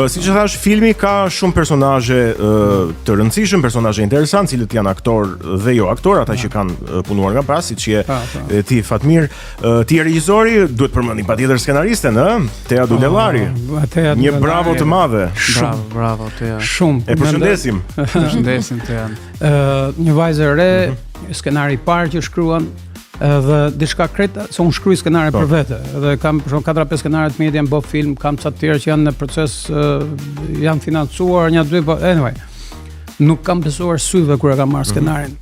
Siç e thash, filmi ka shumë personazhe të rëndësishëm, personazhe interesant, cilët janë aktor dhe jo aktor, ata që kanë punuar nga para, siç je ti Fatmir, ti regjizori, duhet përmendim patjetër skenaristen, Tea Dudellari. Një bravo të madhe. Bravo Tea. Shumë. E përshëndesim. Përshëndesim Tea. Një vajzë e re, skenari i parë që shkruan edhe diçka kreta, se unë shkruaj skenare për vete, edhe kam për shkak 4-5 skenare të mia jam bë film, kam ca të tjerë që janë në proces, janë financuar, një dy, po anyway. Nuk kam besuar syve kur e kam marrë skenarin.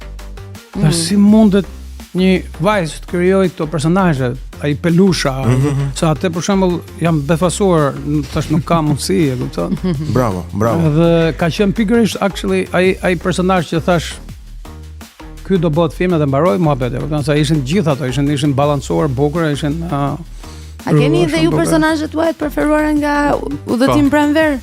Tash si mundet një vajzë të krijojë këto personazhe, ai pelusha, sa atë për shembull jam befasuar, tash nuk ka mundësi, e kupton? Bravo. Edhe ka qenë pikërisht actually ai personazh që thash ky do bëhet film dhe mbaroi muhabet, kupton se ishin gjithë ato, ishin balancuar, bukur, ishin A keni dhe ju personazhet tuaj të preferuara nga Udhëtim pranver?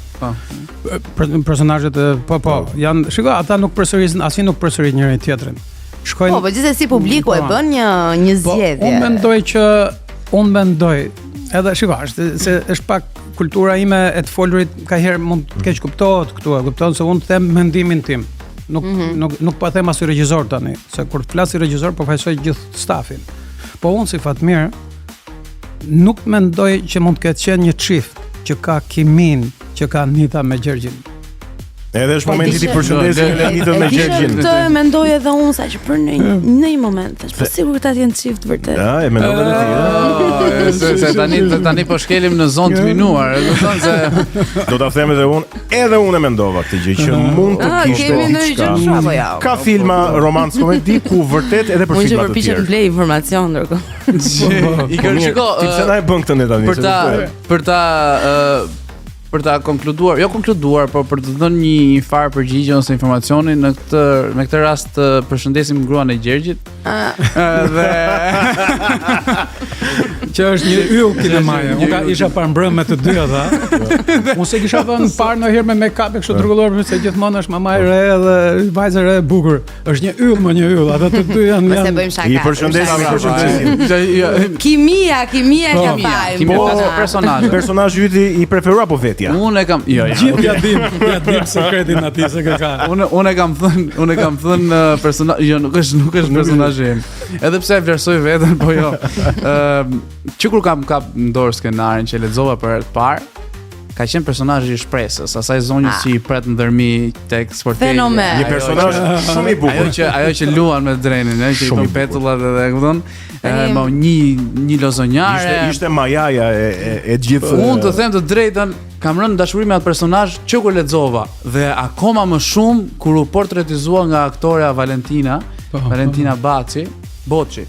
Personazhet po, janë, shiko, ata nuk përsërisin, asnjë nuk përsërit njëri tjetrin. Shkojnë. Po gjithsesi publiku e bën një zgjedhje. Unë mendoj, edhe shiko, është pak kultura ime e të folurit ka herë mund të keq kuptohet këtu, e kupton se unë them mendimin tim. Nuk po them as si regjisor tani, se kur flas si regjisor po fajsoj gjithë stafin. Po unë si Fatmir nuk mendoj që mund të ketë qenë një çift që ka kimin që ka Nita me Gjergjin. Edhe është momenti ti përshëndesim Nitën me Gjergjin. Të mendoj edhe unë sa që për në një moment, është po sigurt ata janë çift vërtet. Ja, e mendoj edhe ti. Se tani po shkelim në zonë të minuar, do të thonë se do ta them edhe unë e mendova këtë gjë që mund të kishte. Ka filma romans komedi ku vërtet edhe për filma të tjerë. Unë përpiqem të blej informacion ndërkohë. I kërciko. Ti pse na e bën këtë ne tani? Për ta konkluduar, jo konkluduar, por për të dhënë një farë përgjigje ose informacionin me këtë rast përshëndesim gruan e Gjergjit. Dhe që është një yll kinemaje. Unë isha parë mbrëmë me të dy ata. Unë se kisha vënë parë ndonjëherë me make-up e kështu drogulluar, se gjithmonë është mama e re dhe vajza e re e bukur. Është një yll, ata të dy janë. Mos e bëjmë shaka. I përshëndesim. Kimia ka fajin. Personazhi yti i preferuar apo vetja? Unë e kam, gjithë ja dim sekretin atij se ka. Unë e kam thënë personazh, jo nuk është personazhi im. Edhe pse e vlerësoj veten, po jo. Që kur kam kap në dorë skenarin që lexova për herë të parë, ka qenë personazhi i shpresës, asaj zonjës që i pret ndërmi tek sporteri. Një personazh shumë i bukur. Ajo që luan me drenin, që i bën petullat edhe, e kupton? Një lozonjare. Ishte majaja e gjithë. Unë të them të drejtën, kam rënë dashuri me atë personazh që kur lexova dhe akoma më shumë kur u portretizua nga aktoreja Valentina Bocci.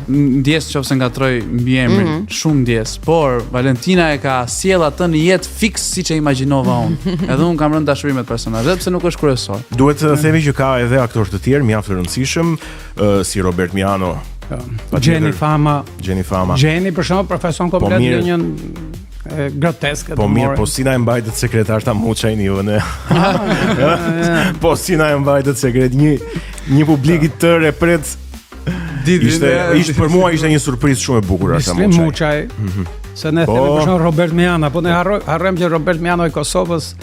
Ndjes nëse ngatroj mbi emrin, shumë ndjes, por Valentina e ka sjell atë në jetë fiks siç e imagjinova unë. Edhe unë kam rënë dashuri me atë personazh, edhe pse nuk është kryesor. Duhet të themi që ka edhe aktorë të tjerë mjaft të rëndësishëm, si Robert Miano, Gjeni Fama. Gjeni për shembull profesion komplet në një groteske. Po mirë, po si na e mbajtët sekretar ta Muçajni ju ne. Po si na e mbajtët sekret një publik I tërë e pret. Ishte për mua ishte një surprizë shumë e bukur ata Muçaj. Se ne themi për shembull Robert Miano, po ne harrojmë që Robert Miano I Kosovës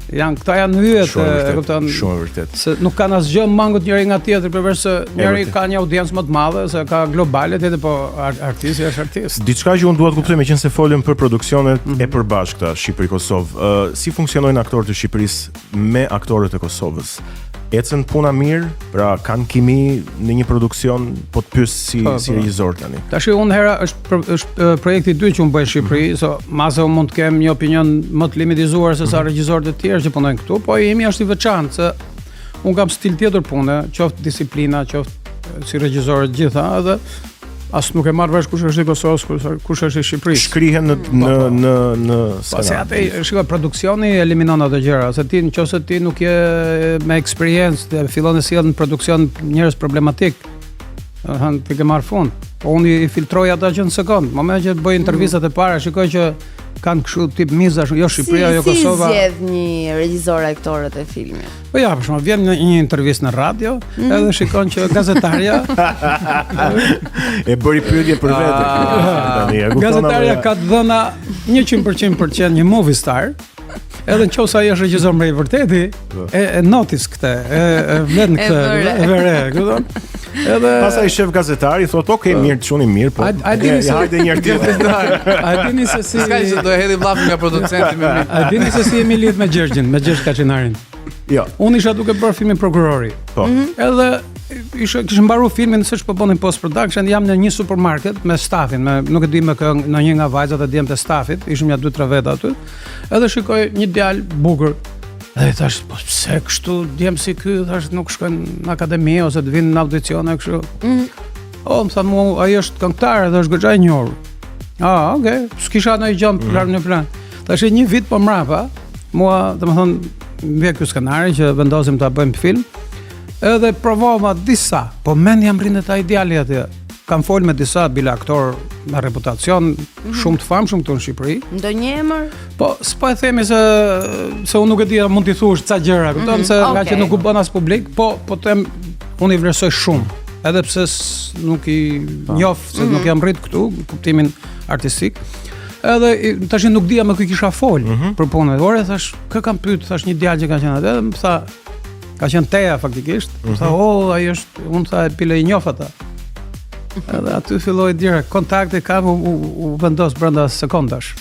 janë hyjet, e kupton? Shumë vërtet. Se nuk kanë asgjë mangut njëri nga tjetri, përveç se njëri ka një audiencë më të madhe, se ka globale, tjetri po artisti është artist. Diçka që unë dua të kuptoj, meqense folëm për produksionet e përbashkëta Shqipëri-Kosovë, si funksionojnë aktorët e Shqipërisë me aktorët e Kosovës? Ecën puna mirë, pra kanë kimi në një produksion, po të pyes si regjisor tani. Tash unë hera është projekti I dytë që unë bëj në Shqipëri, so mase unë mund të kem një opinion më të limitizuar se sa regjisorët e tjerë që punojnë këtu, po imi është I veçantë se unë kam stil tjetër pune, qoftë disiplina, qoftë si regjisorët gjitha, edhe as nuk e marr vesh kush është I Kosovës, kush është I Shqipërisë. Shkrihen në po se atë shikoj produksioni eliminon ato gjëra, se ti nëse ti nuk je me eksperiencë dhe fillon të sjell në produksion njerëz problematik, ti ke marr fund. Po unë I filtroj ata që në sekond, moment që bëj intervistat e para, shikoj që kanë kështu tip mizash, jo Shqipëria, jo Kosova. Si zgjedh një regjisor aktorët e filmit? Po ja, për shembull, vjen një intervistë në radio, edhe shikon që gazetarja e bëri pyetje për vete. Gazetarja ka të dhëna 100% një movie star, Edhe nëse ai është regjisor më i vërteti, e notis këtë, e vlen këtë, e vere, kupton? Edhe pastaj shef gazetari thotë, "Ok, mirë, çuni mirë, po. Hajde një herë tjetër." A dini se si Ska që do e hedhi vllafin nga producenti me mi. A dini se si jemi lidh me Gjergjin, me Gjergj Kaçinarin? Jo. Unë isha duke bërë filmin Prokurori. Po. Edhe kishim mbaruar filmin, s'është po bënin post production, jam në një supermarket me stafin, nuk e di me kë, në një nga vajzat e djemtë e stafit, ishim ja 2-3 veta aty. Edhe shikoj një djalë bukur. Edhe thash, po pse kështu djem si ky, thash nuk shkojnë në akademi ose të vinë në audicione kështu. O, më tha mua, ai është këngëtar dhe është goxha e njohur. Ah, okay, s'kisha ndonjë gjë në plan. Tash një vit po mrapa, mua, domethënë, vjen ky skenari që vendosim ta bëjmë film. Edhe provova disa, po mend jam rindet ai djali atje. Kam fol me disa bile aktor me reputacion shumë të famshëm këtu në Shqipëri. Ndonjë emër? Po, s'po e themi se unë nuk e di, mund t'i thuash ca gjëra, kupton se nga që nuk u bën as publik, po them unë i vlerësoj shumë. Edhe pse nuk i njoh, se nuk jam rrit këtu, kuptimin artistik. Edhe tash nuk dija me kë kisha fol për punën. Ore thash, kë kam pyet, thash një djalë që ka qenë atë, më tha, ka qenë Teja faktikisht. Më tha, "Oh, ai është", unë tha, "Pile i njoh ata." Edhe aty filloi direkt kontakti kam u vendos brenda sekondash.